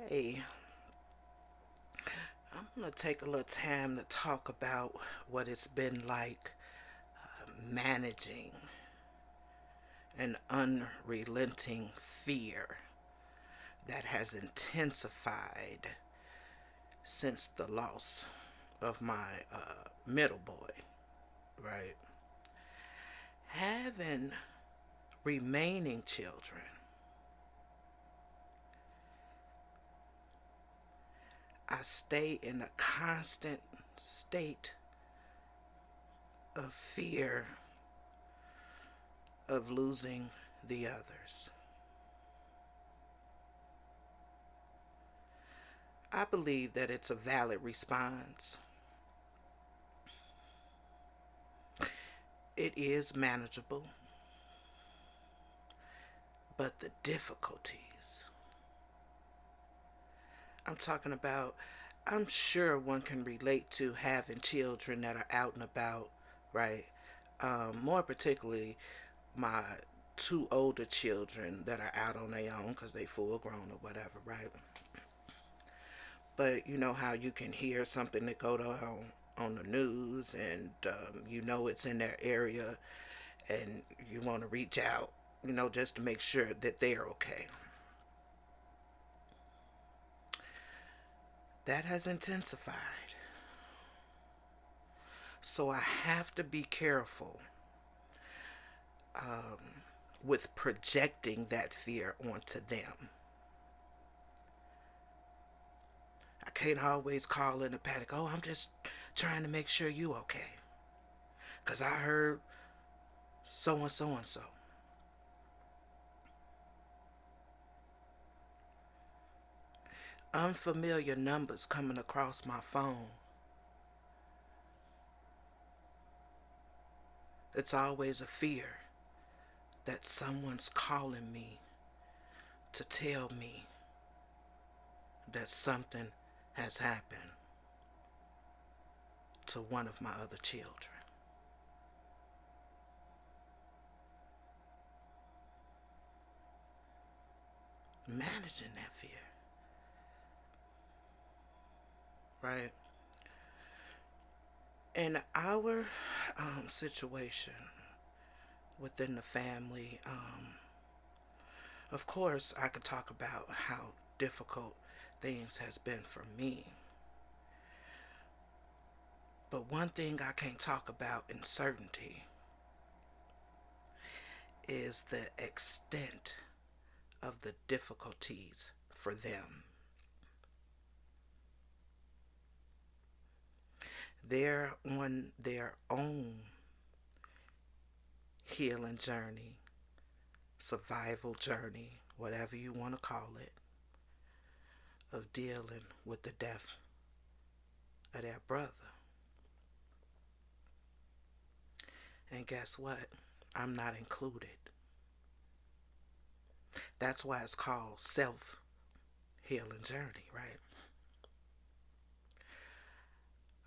Hey, I'm going to take a little time to talk about what it's been like managing an unrelenting fear that has intensified since the loss of my middle boy, right? Having remaining children, I stay in a constant state of fear of losing the others. I believe that it's a valid response. It is manageable, but the difficulties I'm talking about, I'm sure one can relate to having children that are out and about, right? More particularly, my two older children that are out on their own because they full grown or whatever, right? But you know how you can hear something that go on the news, and you know it's in their area, and you want to reach out, just to make sure that they're okay. That has intensified. So I have to be careful um, with projecting that fear onto them. I can't always call in a panic. Oh, I'm just trying to make sure you okay. Because I heard so and so and so. Unfamiliar numbers coming across my phone. It's always a fear that someone's calling me to tell me that something has happened to one of my other children. Managing that fear, right? In our situation within the family, of course, I could talk about how difficult things has been for me. But one thing I can't talk about in certainty is the extent of the difficulties for them. They're on their own healing journey, survival journey, whatever you want to call it, of dealing with the death of their brother. And guess what? I'm not included. That's why it's called self healing journey, right?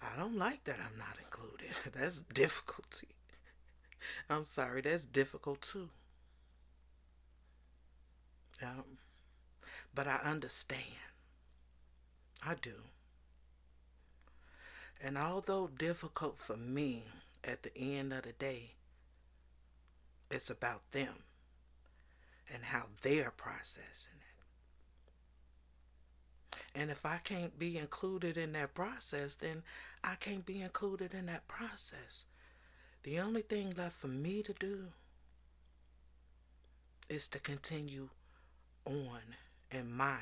I don't like that I'm not included. That's difficulty. I'm sorry, that's difficult too. Um, but I understand. I do. And although difficult for me, at the end of the day, it's about them and how they're processing it. And if I can't be included in that process, then I can't be included in that process. The only thing left for me to do is to continue on in my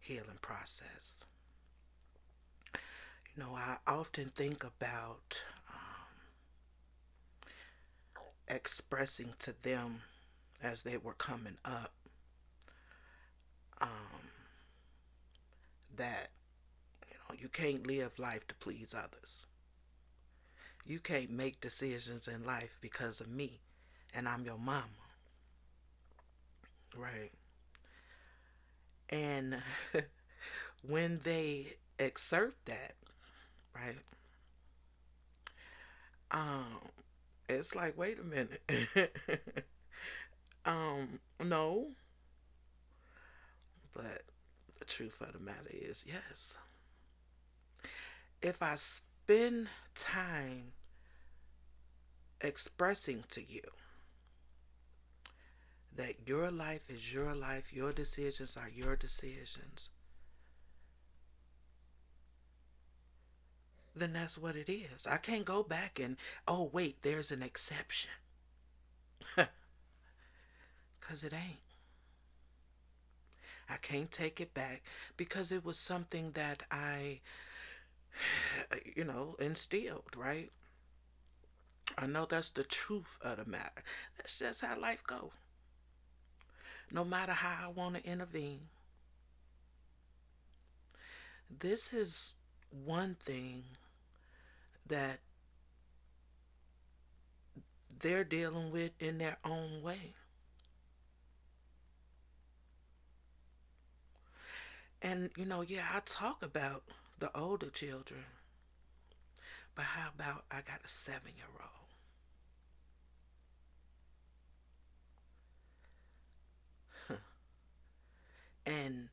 healing process. I often think about expressing to them as they were coming up um, that you can't live life to please others. You can't make decisions in life because of me, and I'm your mama, right? And when they exert that, right? Um, it's like, wait a minute. No, but truth of the matter is, yes. If I spend time expressing to you that your life is your life, your decisions are your decisions, then that's what it is. I can't go back and, oh, wait, there's an exception. Because it ain't. I can't take it back because it was something that I, instilled, right? I know that's the truth of the matter. That's just how life goes. No matter how I want to intervene. This is one thing that they're dealing with in their own way. And, yeah, I talk about the older children, but how about I got a 7-year old? And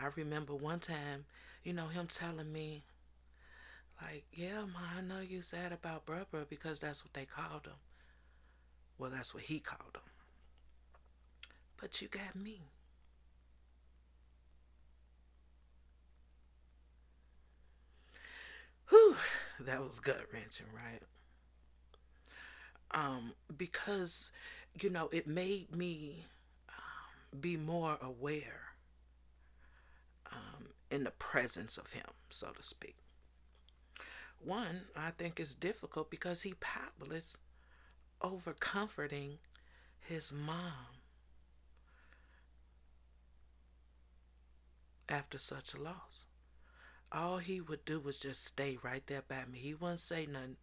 I remember one time, him telling me, like, yeah, Ma, I know you sad about Bruh because that's what they called him. Well, that's what he called him. But you got me. Whew, that was gut wrenching, right? Because, it made me be more aware in the presence of him, so to speak. One, I think it's difficult because he powerless over comforting his mom after such a loss. All he would do was just stay right there by me. He wouldn't say nothing.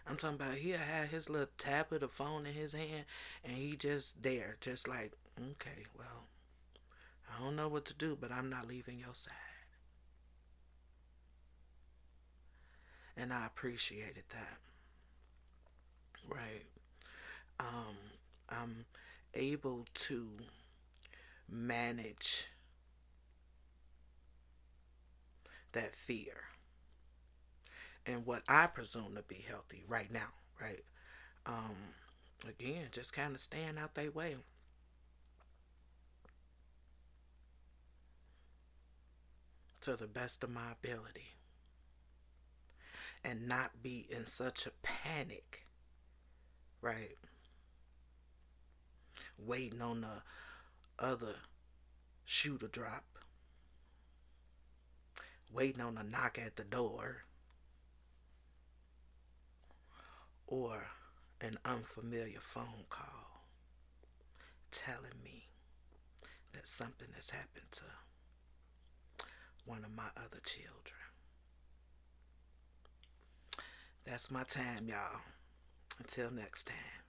I'm talking about he had his little tablet or phone in his hand and he just there, just like, okay, well, I don't know what to do, but I'm not leaving your side. And I appreciated that. Right. Um, I'm able to manage that fear and what I presume to be healthy right now, right? Um, Again, just kind of staying out their way to the best of my ability and not be in such a panic, right? Waiting on the other shoe to drop, waiting on a knock at the door, or an unfamiliar phone call telling me that something has happened to one of my other children. That's my time, y'all. Until next time.